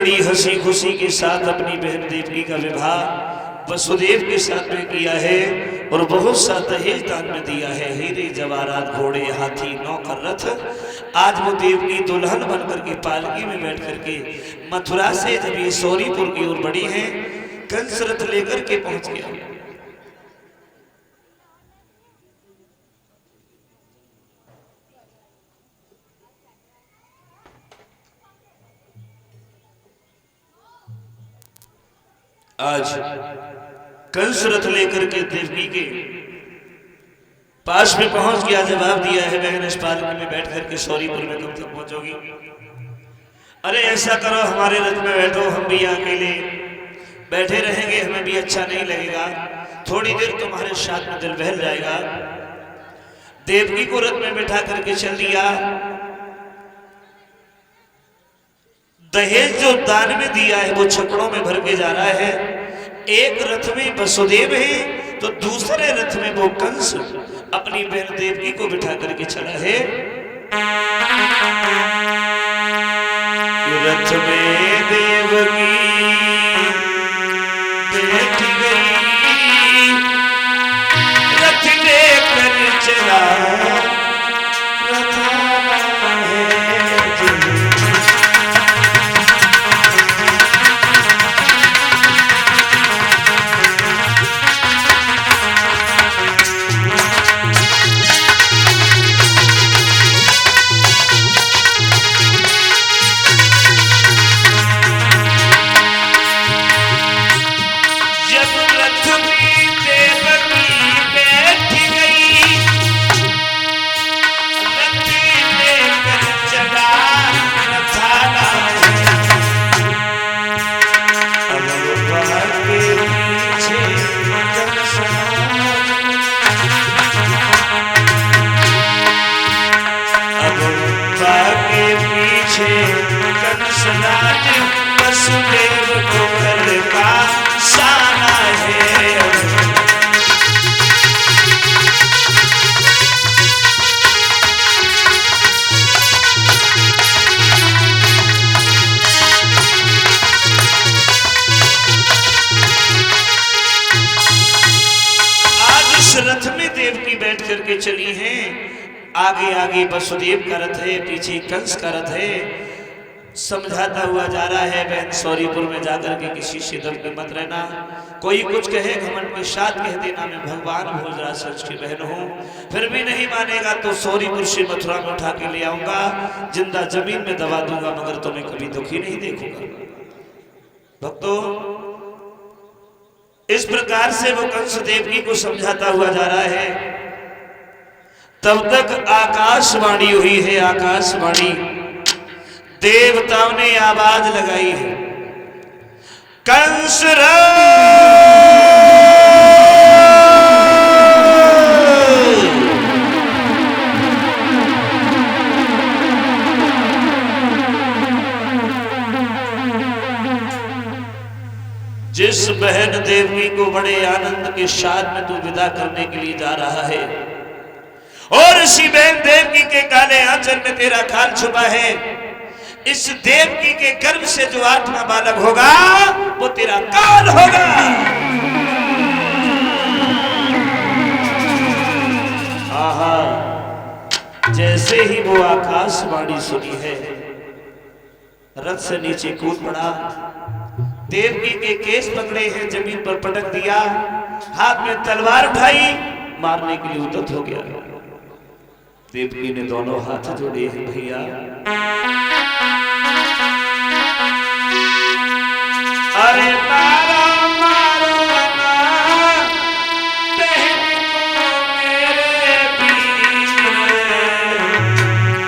बड़ी हंसी खुशी के साथ अपनी बहन देवकी का विवाह वसुदेव के साथ में किया है और बहुत सा दहेज दान में दिया है, हीरे जवाहरात, घोड़े, हाथी, नौकर, रथ। आज वो देवकी दुल्हन बनकर के पालकी में बैठ करके मथुरा से जब ये सौरीपुर की ओर बढ़ी है, कंस रथ लेकर के पहुंच गया। आज कंस रथ लेकर के देवकी के पास में पहुंच गया। जवाब दिया है, बहन इस पालकी में बैठ करके सौरीपुर में कब तक पहुंचोगी? अरे ऐसा करो, हमारे रथ में बैठो, हम भी अकेले बैठे रहेंगे, हमें भी अच्छा नहीं लगेगा, थोड़ी देर तुम्हारे साथ में दिल बहल जाएगा। देवकी को रथ में बैठा करके चल दिया। दहेज जो दान में दिया है वो छकड़ों में भर के जा रहा है। एक रथ में वसुदेव है तो दूसरे रथ में वो कंस अपनी बहन देवकी को बिठा करके चला है। रथ में देवकी बैठी गई, रथ लेकर चला वसुदेव को कल का साना है। आज उस रथ में देवकी बैठ करके चली हैं। आगे आगे वसुदेव का रथ है, पीछे कंस का रथ है। समझाता हुआ जा रहा है, बहन सौरीपुर में जाकर के किसी से दब के मत रहना, कोई कुछ कहे घमंड के साथ कह देना मैं भगवान भोजराज सच की बहन हूँ, फिर भी नहीं मानेगा तो सौरीपुर से मथुरा में उठा के ले आऊंगा, जिंदा जमीन में दबा दूंगा, मगर तुम्हें कभी दुखी नहीं देखूंगा। भक्तों, इस प्रकार से वो कंस देवकी को समझाता हुआ जा रहा है। तब तक आकाशवाणी हुई है, आकाशवाणी देवताओं ने आवाज लगाई है, कंस जिस बहन देवकी को बड़े आनंद के साथ में तू विदा करने के लिए जा रहा है, और इसी बहन देवकी के काले आंचल में तेरा खाल छुपा है, इस देवकी के गर्भ से जो 8वां बालक होगा वो तेरा काल होगा। आहा, जैसे ही वो आकाशवाणी सुनी है, रथ से नीचे कूद पड़ा, देवकी के केस पकड़े हैं, जमीन पर पटक दिया, हाथ में तलवार उठाई, मारने के लिए उद्यत हो गया। देवकी ने दोनों हाथ जोड़े हैं, भैया अरे मारो मारो ना बहन को मेरे पीर,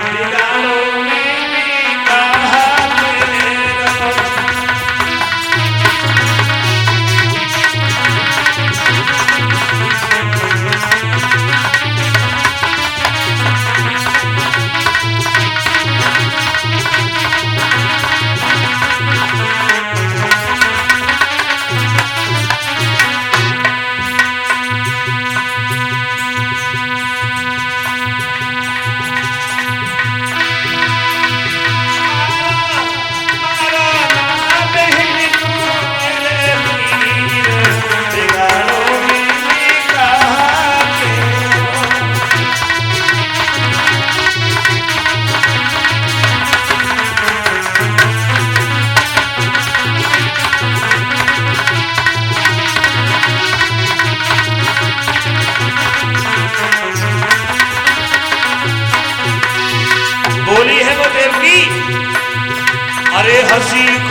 बिगाड़ो मेरी कहा तेरा।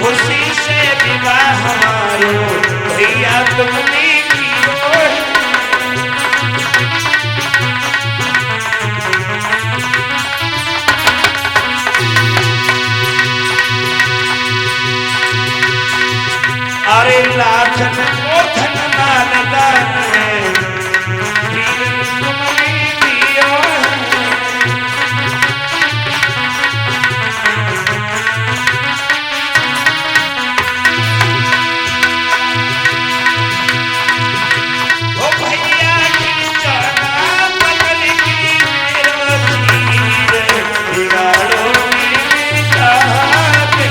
खुशी से विवाह हमारो भैया तुमने कियो अरे लाखन को धन माल दान है तुमने दियो ओ भैया की जाना बदल की मेरो तीर बिगाड़ो मेरे चाहते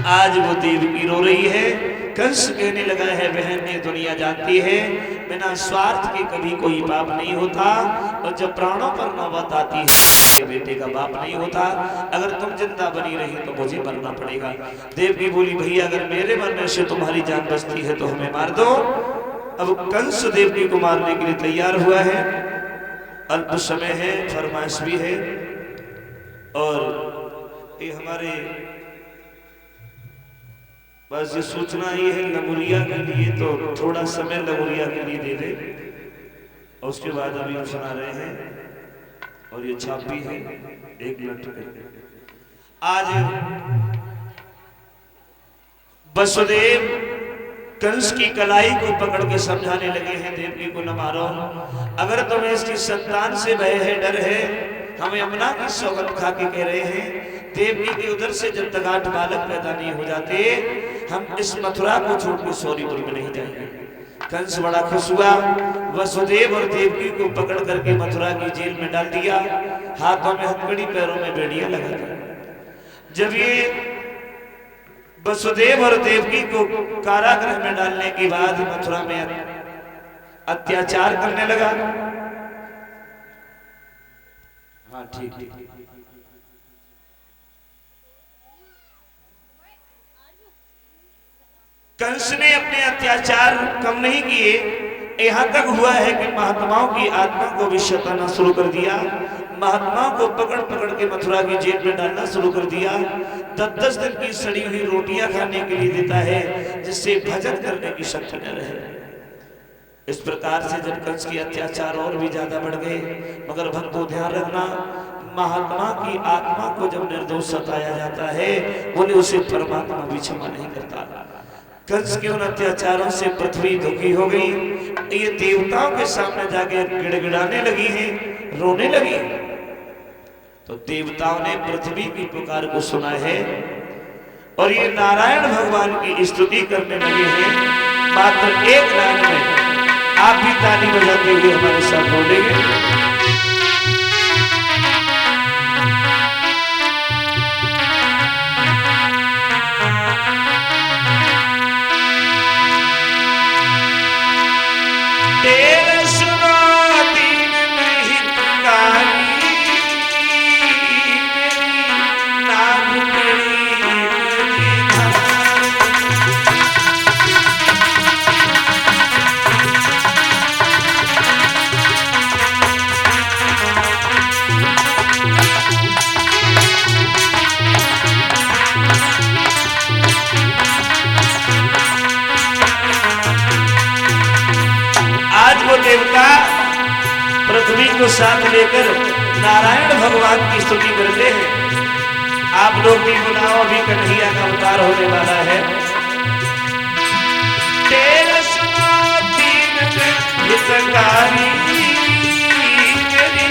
आज वो देवकी रो रही है। कंस कहने लगा है बहन ये दुनिया जानती है बिना स्वार्थ के कभी कोई पाप नहीं होता और जब प्राणों पर नौबत आती है बेटे का बाप नहीं होता। अगर तुम जिंदा बनी रही तो मुझे मरना पड़ेगा। देवकी बोली भैया अगर मेरे मरने से तुम्हारी जान बचती है तो हमें मार दो। अब कंस देवकी को मारने के लिए तैयार हुआ है। अल्प समय है, फरमाइश भी है और ये हमारे बस ये सूचना ये है लमुरिया के लिए तो थोड़ा समय लमुरिया के लिए दे दे और उसके बाद अभी हम सुना रहे हैं और ये छापी है 1 मिनट। आज वसुदेव कंस की कलाई को पकड़ के समझाने लगे हैं देवकी को न मारो। अगर तुम्हें इसकी संतान से भय है डर है हमें यमुना की सौगंध खा के कह रहे हैं देवकी के उधर से जब तक 8 बालक पैदा नहीं हो जाते हम इस मथुरा को छोड़ के सौरीपुर में नहीं जाएंगे। कंस बड़ा खुश हुआ। वसुदेव और देवकी को पकड़ करके मथुरा की जेल में डाल दिया। हाथों में हथकड़ी पैरों में बेड़ियां लगा दी। जब ये वसुदेव और देवकी को कारागृह में डालने के बाद मथुरा में अत्याचार करने लगा। हाँ ठीक। कंस ने अपने अत्याचार कम नहीं किए। यहाँ तक हुआ है कि महात्माओं की आत्मा को भी सताना शुरू कर दिया। महात्माओं को पकड़ पकड़ के मथुरा की जेल में डालना शुरू कर दिया। 10-10 दिन की सड़ी हुई रोटियां खाने के लिए देता है जिससे भजन करने की शक्ति न रहे। इस प्रकार से जब कंस के अत्याचार और भी ज्यादा बढ़ गए मगर भक्तों ध्यान रखना महात्मा की आत्मा को जब निर्दोष सताया जाता है बोले उसे परमात्मा भी क्षमा नहीं करता। कंस के उन अत्याचारों से पृथ्वी दुखी हो गई। ये देवताओं के सामने जाके गिड़गिड़ाने लगी हैं, रोने लगी। तो देवताओं ने पृथ्वी की पुकार को सुना है और ये नारायण भगवान की स्तुति करने लगे हैं। मात्र 1 लाइन में आप भी ताली बजाते हुए हमारे साथ बोलेंगे। तेरे सुनो दीन में हितकारी मेरी नाम करी आज वो देवता पृथ्वी को साथ लेकर नारायण भगवान की स्तुति करते हैं। आप लोग भी बुलाओ, अभी कन्हैया का अवतार होने वाला है। तेरे सुनो दीन में हितकारी मेरी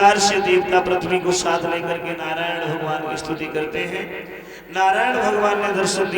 प्रकार से देवता पृथ्वी को साथ लेकर के नारायण भगवान की स्तुति करते हैं। नारायण भगवान ने दर्शन दिया।